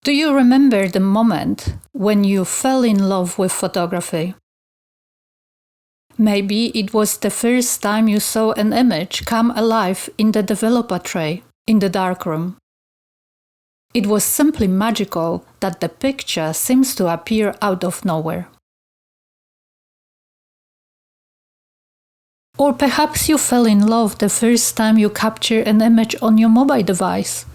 Do you remember the moment when you fell in love with photography? Maybe it was the first time you saw an image come alive in the developer tray in the darkroom. It was simply magical that the picture seems to appear out of nowhere. Or perhaps you fell in love the first time you captured an image on your mobile device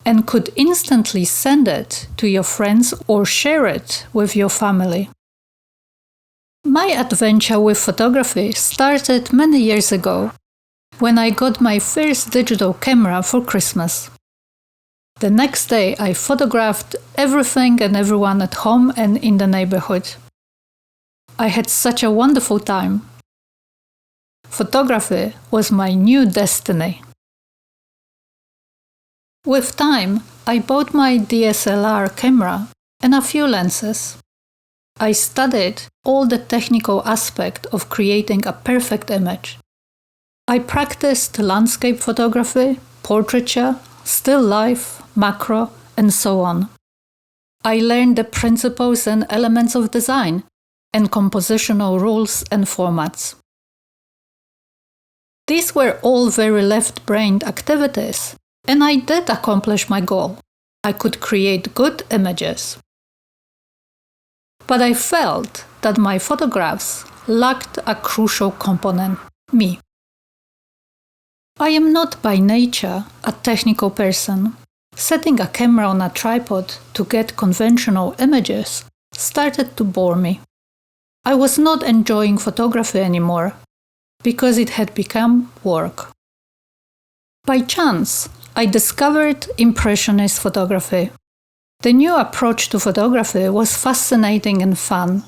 and could instantly send it to your friends or share it with your family. My adventure with photography started many years ago when I got my first digital camera for Christmas. The next day I photographed everything and everyone at home and in the neighborhood. I had such a wonderful time. Photography was my new destiny. With time, I bought my DSLR camera and a few lenses. I studied all the technical aspects of creating a perfect image. I practiced landscape photography, portraiture, still life, macro, and so on. I learned the principles and elements of design and compositional rules and formats. These were all very left-brained activities, and I did accomplish my goal. I could create good images. But I felt that my photographs lacked a crucial component: me. I am not by nature a technical person. Setting a camera on a tripod to get conventional images started to bore me. I was not enjoying photography anymore because it had become work. By chance, I discovered impressionist photography. The new approach to photography was fascinating and fun,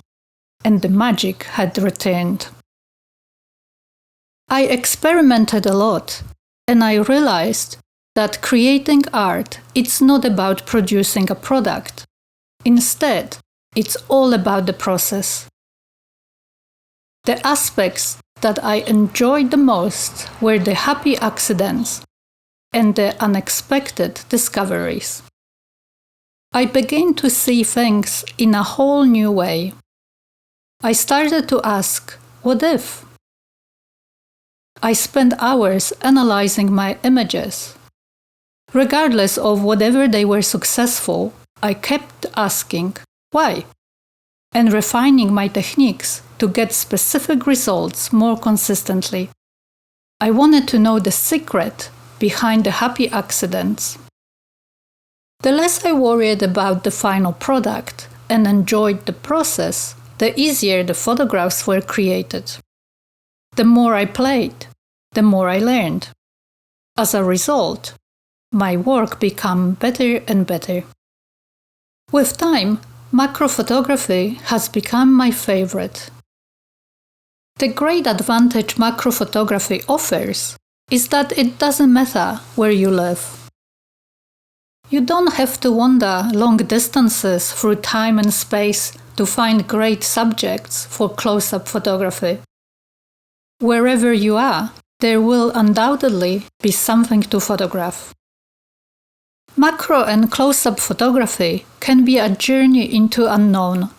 and the magic had returned. I experimented a lot, and I realized that creating art, it's not about producing a product. Instead, it's all about the process. The aspects that I enjoyed the most were the happy accidents and the unexpected discoveries. I began to see things in a whole new way. I started to ask, what if? I spent hours analyzing my images. Regardless of whether they were successful, I kept asking, why? And refining my techniques to get specific results more consistently. I wanted to know the secret behind the happy accidents. The less I worried about the final product and enjoyed the process, the easier the photographs were created. The more I played, the more I learned. As a result, my work became better and better. With time, macro photography has become my favorite. The great advantage macro photography offers is that it doesn't matter where you live. You don't have to wander long distances through time and space to find great subjects for close-up photography. Wherever you are, there will undoubtedly be something to photograph. Macro and close-up photography can be a journey into unknown,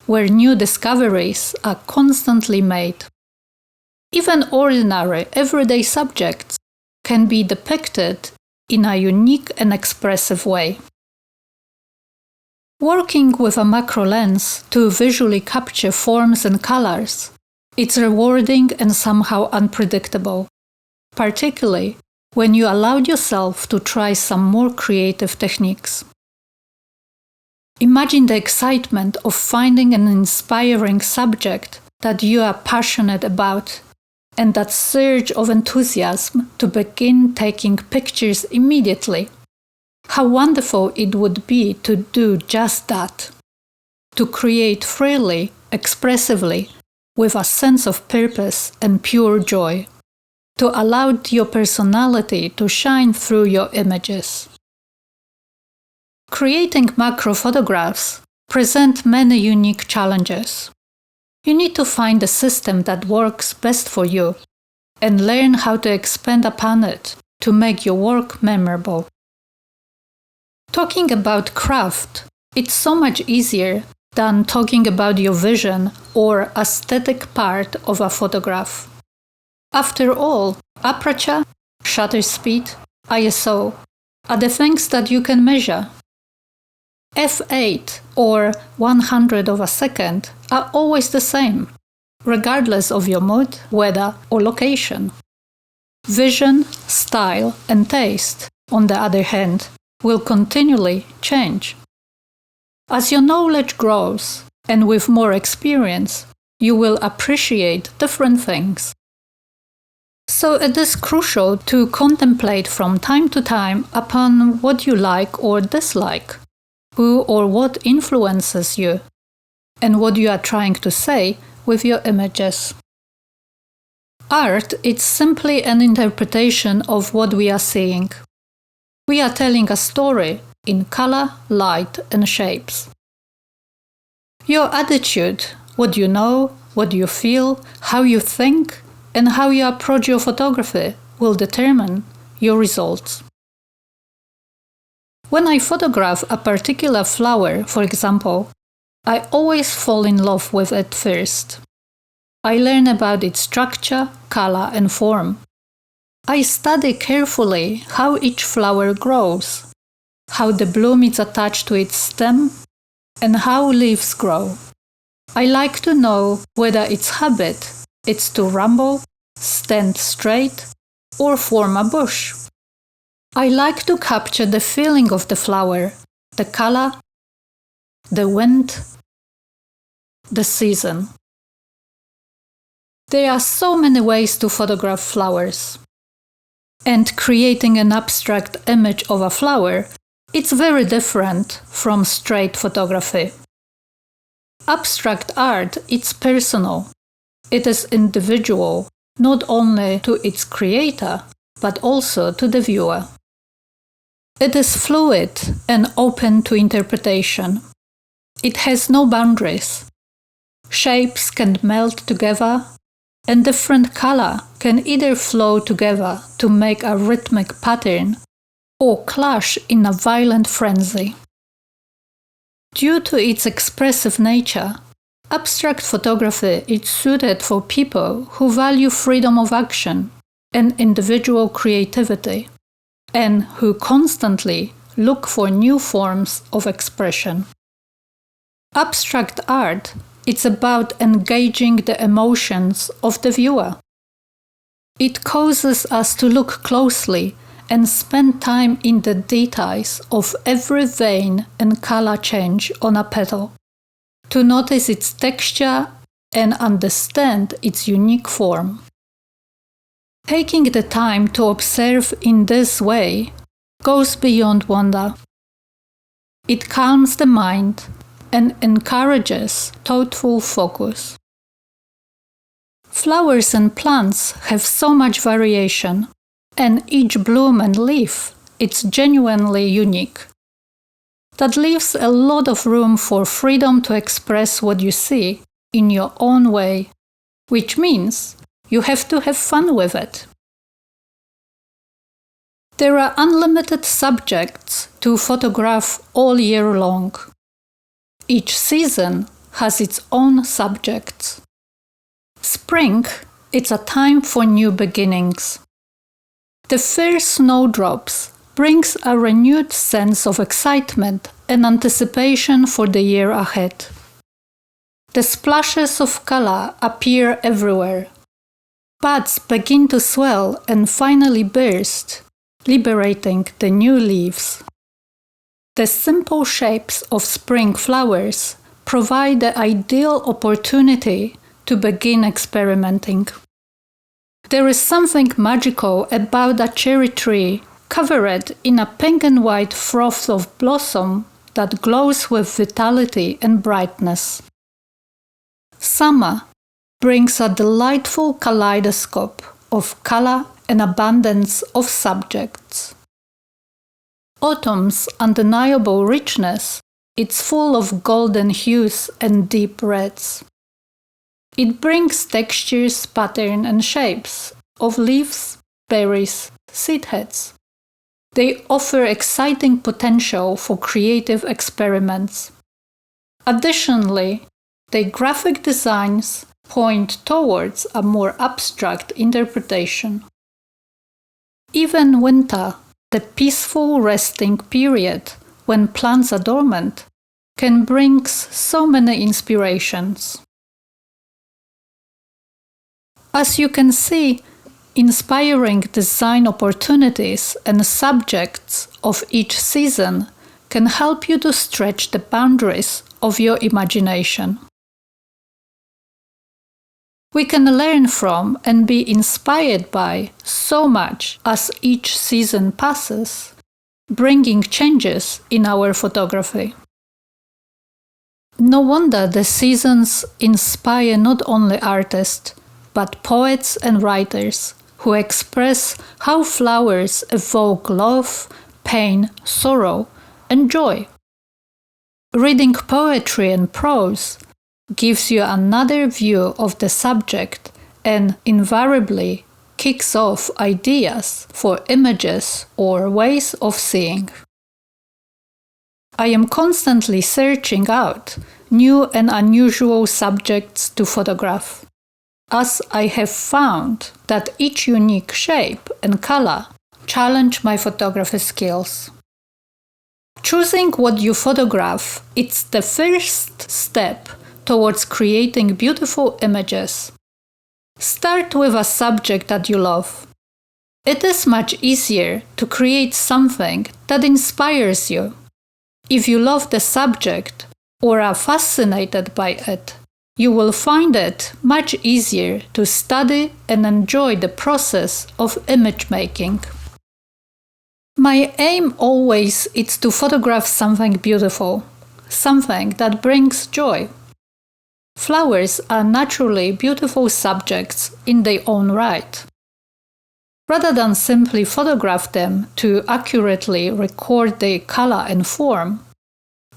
where new discoveries are constantly made. Even ordinary, everyday subjects can be depicted in a unique and expressive way. Working with a macro lens to visually capture forms and colors, it's rewarding and somehow unpredictable, particularly when you allowed yourself to try some more creative techniques. Imagine the excitement of finding an inspiring subject that you are passionate about, and that surge of enthusiasm to begin taking pictures immediately. How wonderful it would be to do just that, to create freely, expressively, with a sense of purpose and pure joy, to allow your personality to shine through your images. Creating macro photographs present many unique challenges. You need to find a system that works best for you and learn how to expand upon it to make your work memorable. Talking about craft, it's so much easier than talking about your vision or aesthetic part of a photograph. After all, aperture, shutter speed, ISO are the things that you can measure. f8 or 100 of a second are always the same, regardless of your mood, weather, or location. Vision, style, and taste, on the other hand, will continually change. As your knowledge grows, and with more experience, you will appreciate different things. So it is crucial to contemplate from time to time upon what you like or dislike, who or what influences you, and what you are trying to say with your images. Art is simply an interpretation of what we are seeing. We are telling a story in color, light, and shapes. Your attitude, what you know, what you feel, how you think, and how you approach your photography will determine your results. When I photograph a particular flower, for example, I always fall in love with it first. I learn about its structure, color, and form. I study carefully how each flower grows, how the bloom is attached to its stem, and how leaves grow. I like to know whether its habit is to ramble, stand straight, or form a bush. I like to capture the feeling of the flower, the color, the wind, the season. There are so many ways to photograph flowers. And creating an abstract image of a flower, it's very different from straight photography. Abstract art is personal. It is individual, not only to its creator, but also to the viewer. It is fluid and open to interpretation. It has no boundaries. Shapes can melt together, and different color can either flow together to make a rhythmic pattern or clash in a violent frenzy. Due to its expressive nature, abstract photography is suited for people who value freedom of action and individual creativity, and who constantly look for new forms of expression. Abstract art is about engaging the emotions of the viewer. It causes us to look closely and spend time in the details of every vein and color change on a petal, to notice its texture and understand its unique form. Taking the time to observe in this way goes beyond wonder. It calms the mind and encourages thoughtful focus. Flowers and plants have so much variation, and each bloom and leaf is genuinely unique. That leaves a lot of room for freedom to express what you see in your own way, which means you have to have fun with it. There are unlimited subjects to photograph all year long. Each season has its own subjects. Spring is a time for new beginnings. The first snowdrops brings a renewed sense of excitement and anticipation for the year ahead. The splashes of color appear everywhere. Buds begin to swell and finally burst, liberating the new leaves. The simple shapes of spring flowers provide the ideal opportunity to begin experimenting. There is something magical about a cherry tree covered in a pink and white froth of blossom that glows with vitality and brightness. Summer brings a delightful kaleidoscope of color and abundance of subjects. Autumn's undeniable richness is full of golden hues and deep reds. It brings textures, pattern, and shapes of leaves, berries, seed heads. They offer exciting potential for creative experiments. Additionally, their graphic designs point towards a more abstract interpretation. Even winter, the peaceful resting period when plants are dormant, can bring so many inspirations. As you can see, inspiring design opportunities and subjects of each season can help you to stretch the boundaries of your imagination. We can learn from and be inspired by so much as each season passes, bringing changes in our photography. No wonder the seasons inspire not only artists, but poets and writers who express how flowers evoke love, pain, sorrow, and joy. Reading poetry and prose gives you another view of the subject and invariably kicks off ideas for images or ways of seeing. I am constantly searching out new and unusual subjects to photograph, as I have found that each unique shape and color challenge my photography skills. Choosing what you photograph is the first step towards creating beautiful images. Start with a subject that you love. It is much easier to create something that inspires you. If you love the subject or are fascinated by it, you will find it much easier to study and enjoy the process of image making. My aim always is to photograph something beautiful, something that brings joy. Flowers are naturally beautiful subjects in their own right. Rather than simply photograph them to accurately record their color and form,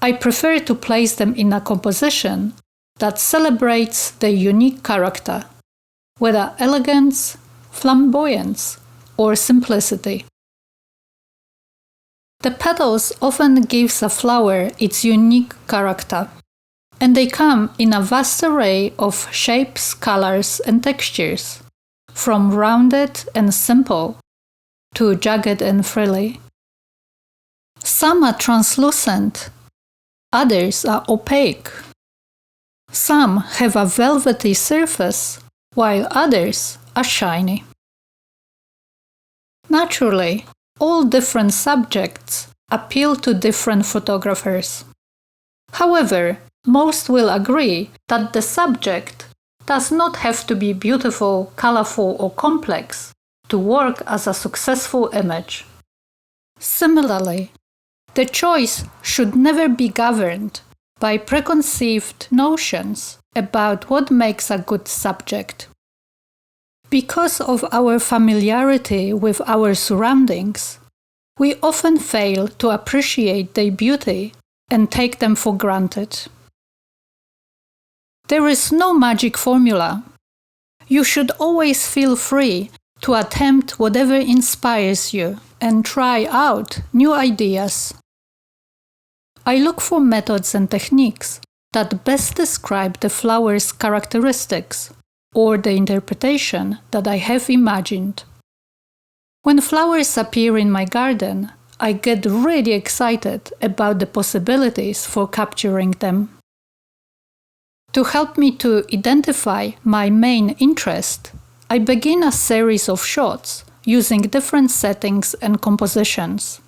I prefer to place them in a composition that celebrates their unique character, whether elegance, flamboyance, or simplicity. The petals often give a flower its unique character, and they come in a vast array of shapes, colors, and textures, from rounded and simple to jagged and frilly. Some are translucent, others are opaque. Some have a velvety surface, while others are shiny. Naturally, all different subjects appeal to different photographers. However, most will agree that the subject does not have to be beautiful, colorful, or complex to work as a successful image. Similarly, the choice should never be governed by preconceived notions about what makes a good subject. Because of our familiarity with our surroundings, we often fail to appreciate their beauty and take them for granted. There is no magic formula. You should always feel free to attempt whatever inspires you and try out new ideas. I look for methods and techniques that best describe the flower's characteristics or the interpretation that I have imagined. When flowers appear in my garden, I get really excited about the possibilities for capturing them. To help me to identify my main interest, I begin a series of shots using different settings and compositions.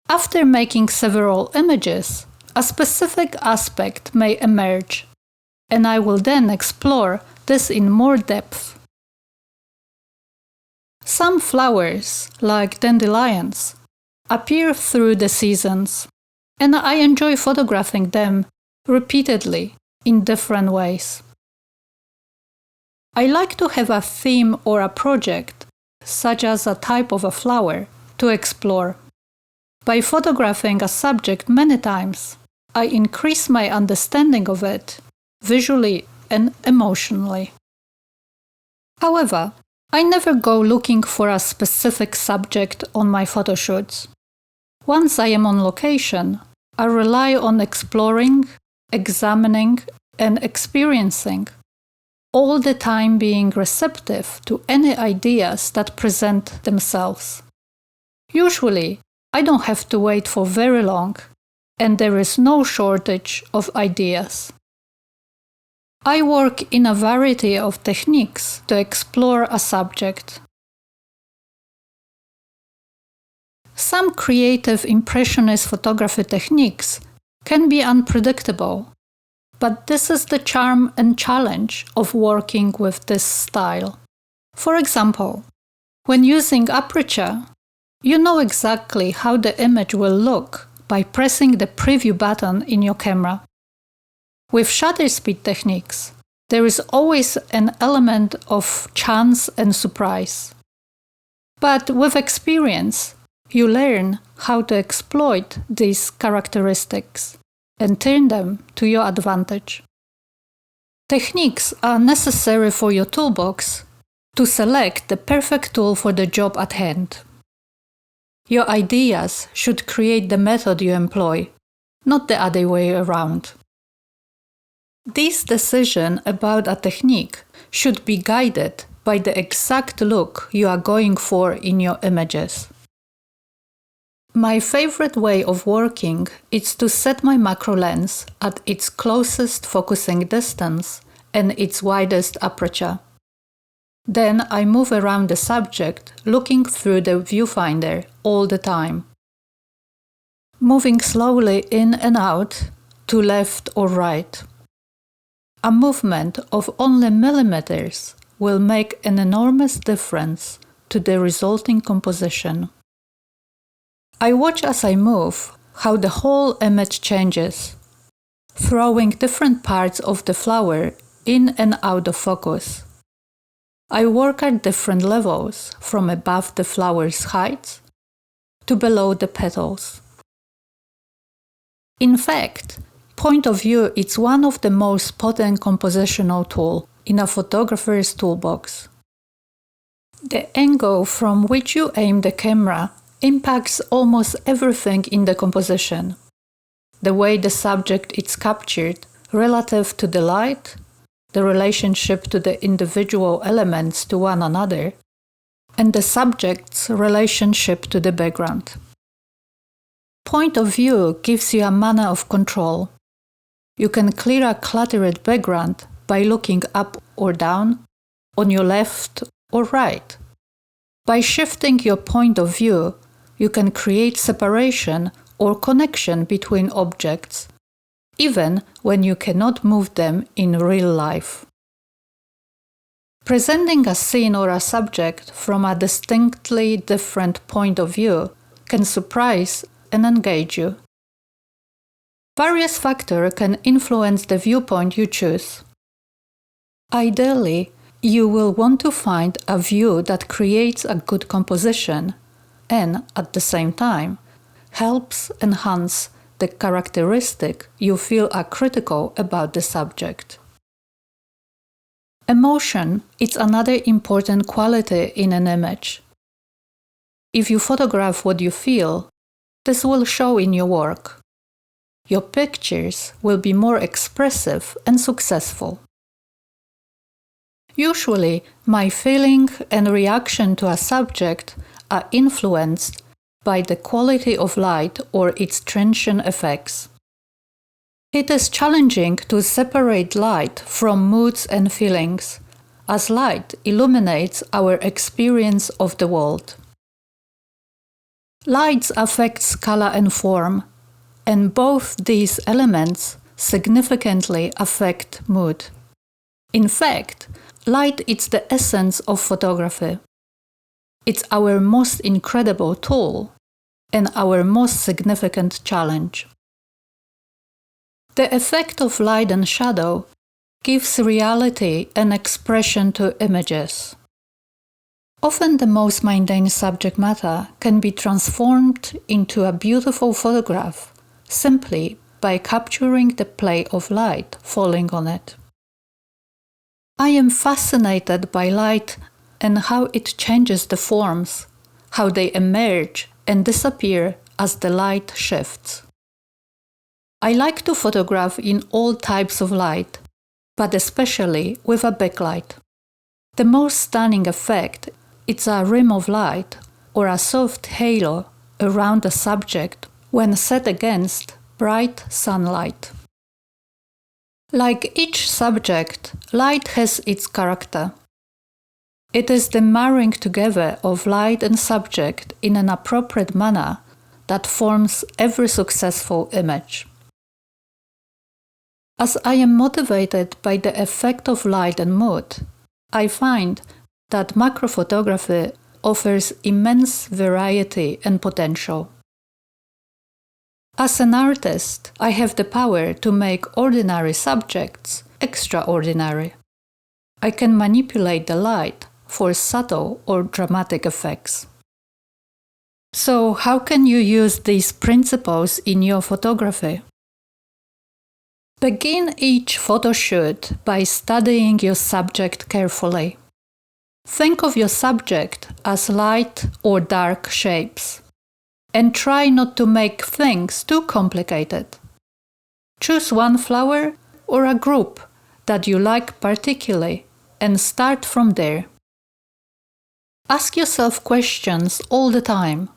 After making several images, a specific aspect may emerge, and I will then explore this in more depth. Some flowers, like dandelions, appear through the seasons, and I enjoy photographing them repeatedly in different ways. I like to have a theme or a project, such as a type of a flower, to explore. By photographing a subject many times, I increase my understanding of it, visually and emotionally. However, I never go looking for a specific subject on my photo shoots. Once I am on location, I rely on exploring, examining, and experiencing, all the time being receptive to any ideas that present themselves. Usually, I don't have to wait for very long, and there is no shortage of ideas. I work in a variety of techniques to explore a subject. Some creative impressionist photography techniques can be unpredictable, but this is the charm and challenge of working with this style. For example, when using aperture, you know exactly how the image will look by pressing the preview button in your camera. With shutter speed techniques, there is always an element of chance and surprise. But with experience, you learn how to exploit these characteristics and turn them to your advantage. Techniques are necessary for your toolbox to select the perfect tool for the job at hand. Your ideas should create the method you employ, not the other way around. This decision about a technique should be guided by the exact look you are going for in your images. My favorite way of working is to set my macro lens at its closest focusing distance and its widest aperture. Then I move around the subject looking through the viewfinder all the time. Moving slowly in and out, to left or right. A movement of only millimeters will make an enormous difference to the resulting composition. I watch as I move how the whole image changes, throwing different parts of the flower in and out of focus. I work at different levels, from above the flower's height to below the petals. In fact, point of view is one of the most potent compositional tools in a photographer's toolbox. The angle from which you aim the camera impacts almost everything in the composition. The way the subject is captured relative to the light, the relationship to the individual elements to one another, and the subject's relationship to the background. Point of view gives you a manner of control. You can clear a cluttered background by looking up or down, on your left or right. By shifting your point of view, you can create separation or connection between objects, even when you cannot move them in real life. Presenting a scene or a subject from a distinctly different point of view can surprise and engage you. Various factors can influence the viewpoint you choose. Ideally, you will want to find a view that creates a good composition and, at the same time, helps enhance the characteristic you feel are critical about the subject. Emotion is another important quality in an image. If you photograph what you feel, this will show in your work. Your pictures will be more expressive and successful. Usually, my feeling and reaction to a subject are influenced by the quality of light or its transient effects. It is challenging to separate light from moods and feelings, as light illuminates our experience of the world. Light affects color and form, and both these elements significantly affect mood. In fact, light is the essence of photography. It's our most incredible tool and our most significant challenge. The effect of light and shadow gives reality and expression to images. Often the most mundane subject matter can be transformed into a beautiful photograph simply by capturing the play of light falling on it. I am fascinated by light and how it changes the forms, how they emerge and disappear as the light shifts. I like to photograph in all types of light, but especially with a backlight. The most stunning effect is a rim of light or a soft halo around the subject when set against bright sunlight. Like each subject, light has its character. It is the marrying together of light and subject in an appropriate manner that forms every successful image. As I am motivated by the effect of light and mood, I find that macrophotography offers immense variety and potential. As an artist, I have the power to make ordinary subjects extraordinary. I can manipulate the light for subtle or dramatic effects. So, how can you use these principles in your photography? Begin each photo shoot by studying your subject carefully. Think of your subject as light or dark shapes, and try not to make things too complicated. Choose one flower or a group that you like particularly and start from there. Ask yourself questions all the time.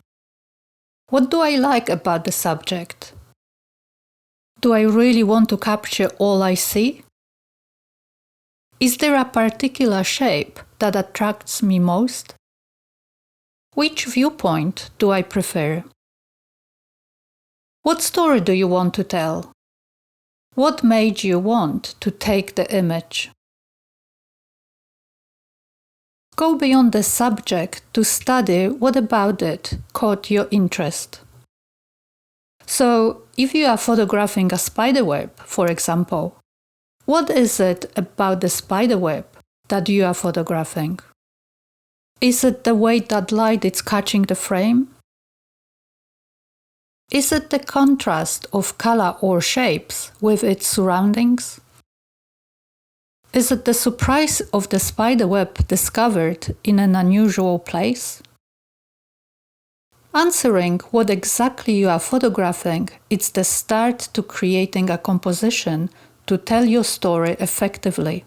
What do I like about the subject? Do I really want to capture all I see? Is there a particular shape that attracts me most? Which viewpoint do I prefer? What story do you want to tell? What made you want to take the image? Go beyond the subject to study what about it caught your interest. So, if you are photographing a spiderweb, for example, what is it about the spiderweb that you are photographing? Is it the way that light is catching the frame? Is it the contrast of color or shapes with its surroundings? Is it the surprise of the spiderweb discovered in an unusual place? Answering what exactly you are photographing is the start to creating a composition to tell your story effectively.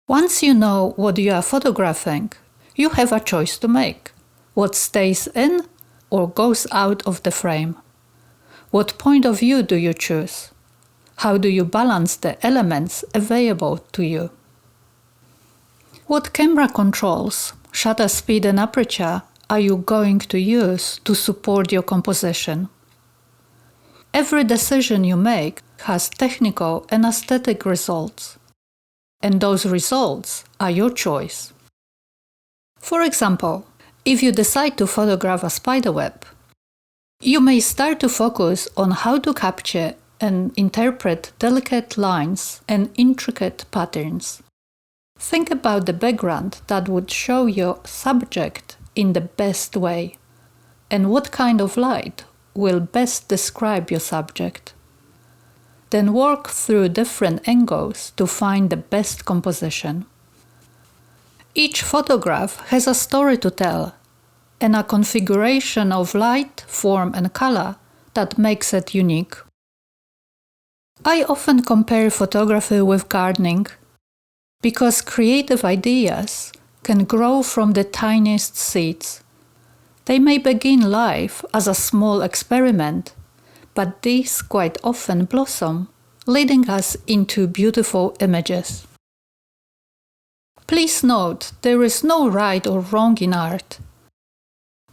Once you know what you are photographing, you have a choice to make: what stays in or goes out of the frame. What point of view do you choose? How do you balance the elements available to you? What camera controls, shutter speed and aperture are you going to use to support your composition? Every decision you make has technical and aesthetic results, and those results are your choice. For example, if you decide to photograph a spiderweb, you may start to focus on how to capture and interpret delicate lines and intricate patterns. Think about the background that would show your subject in the best way, and what kind of light will best describe your subject. Then work through different angles to find the best composition. Each photograph has a story to tell, and a configuration of light, form, and color that makes it unique. I often compare photography with gardening, because creative ideas can grow from the tiniest seeds. They may begin life as a small experiment, but these quite often blossom, leading us into beautiful images. Please note, there is no right or wrong in art.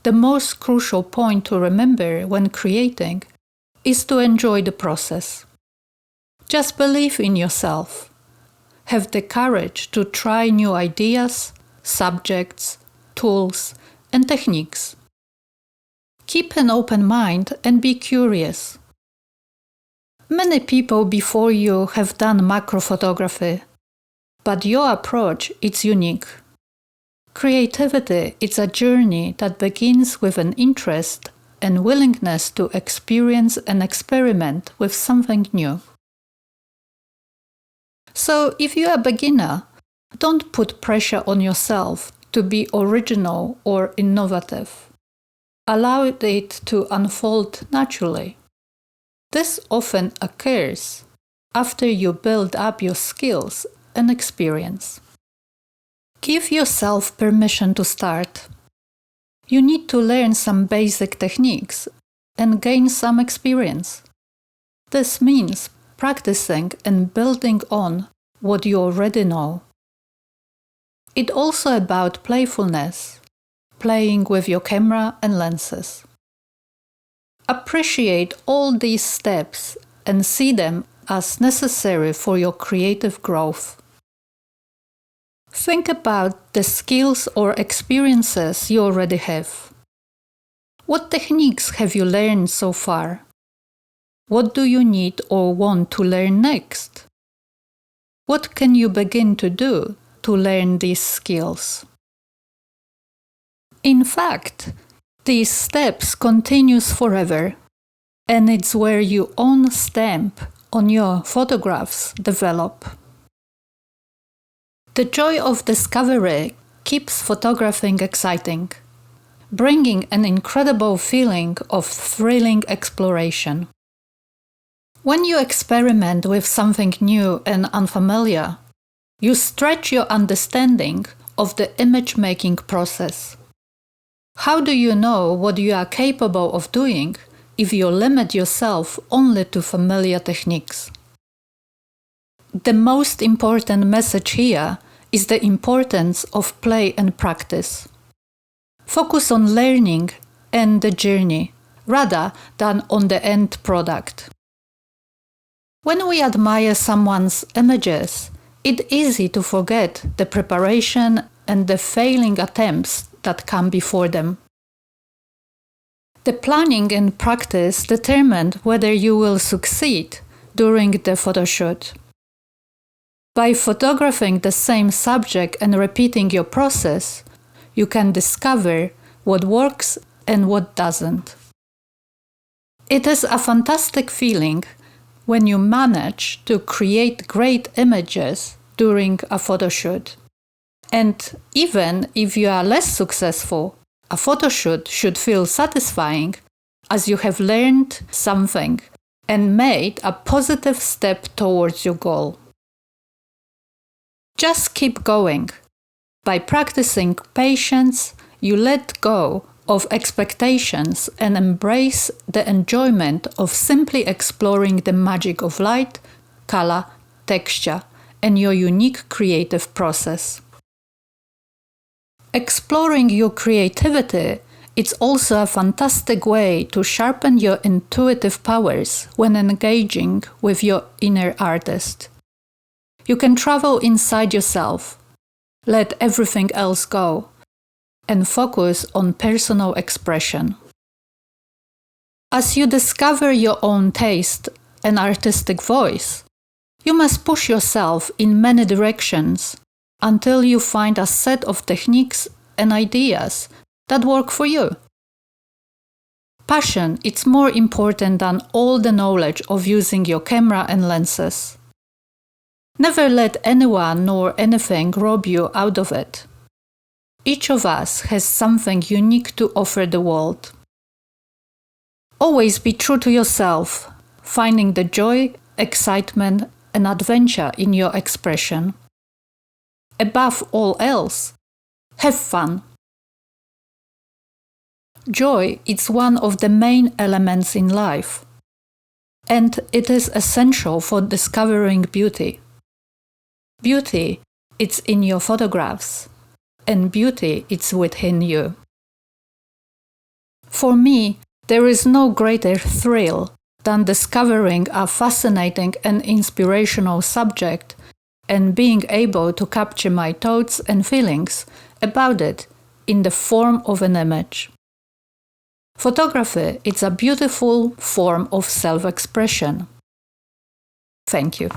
The most crucial point to remember when creating is to enjoy the process. Just believe in yourself. Have the courage to try new ideas, subjects, tools, and techniques. Keep an open mind and be curious. Many people before you have done macro photography, but your approach is unique. Creativity is a journey that begins with an interest and willingness to experience and experiment with something new. So, if you are a beginner, Don't put pressure on yourself to be original or innovative. Allow it to unfold naturally. This often occurs after you build up your skills and experience. Give yourself permission to start. You need to learn some basic techniques and gain some experience. This means practicing and building on what you already know. It's also about playfulness, playing with your camera and lenses. Appreciate all these steps and see them as necessary for your creative growth. Think about the skills or experiences you already have. What techniques have you learned so far? What do you need or want to learn next? What can you begin to do to learn these skills? In fact, these steps continues forever, and it's where your own stamp on your photographs develop. The joy of discovery keeps photographing exciting, bringing an incredible feeling of thrilling exploration. When you experiment with something new and unfamiliar, you stretch your understanding of the image-making process. How do you know what you are capable of doing if you limit yourself only to familiar techniques? The most important message here is the importance of play and practice. Focus on learning and the journey, rather than on the end product. When we admire someone's images, it's easy to forget the preparation and the failing attempts that come before them. The planning and practice determine whether you will succeed during the photoshoot. By photographing the same subject and repeating your process, you can discover what works and what doesn't. It is a fantastic feeling when you manage to create great images during a photoshoot. And even if you are less successful, a photoshoot should feel satisfying as you have learned something and made a positive step towards your goal. Just keep going. By practicing patience, you let go of expectations and embrace the enjoyment of simply exploring the magic of light, color, texture, and your unique creative process. Exploring your creativity is also a fantastic way to sharpen your intuitive powers when engaging with your inner artist. You can travel inside yourself, let everything else go, and focus on personal expression. As you discover your own taste and artistic voice, you must push yourself in many directions until you find a set of techniques and ideas that work for you. Passion is more important than all the knowledge of using your camera and lenses. Never let anyone nor anything rob you out of it. Each of us has something unique to offer the world. Always be true to yourself, finding the joy, excitement, and adventure in your expression. Above all else, have fun. Joy is one of the main elements in life, and it is essential for discovering beauty. Beauty is in your photographs, and beauty is within you. For me, there is no greater thrill than discovering a fascinating and inspirational subject and being able to capture my thoughts and feelings about it in the form of an image. Photography is a beautiful form of self-expression. Thank you.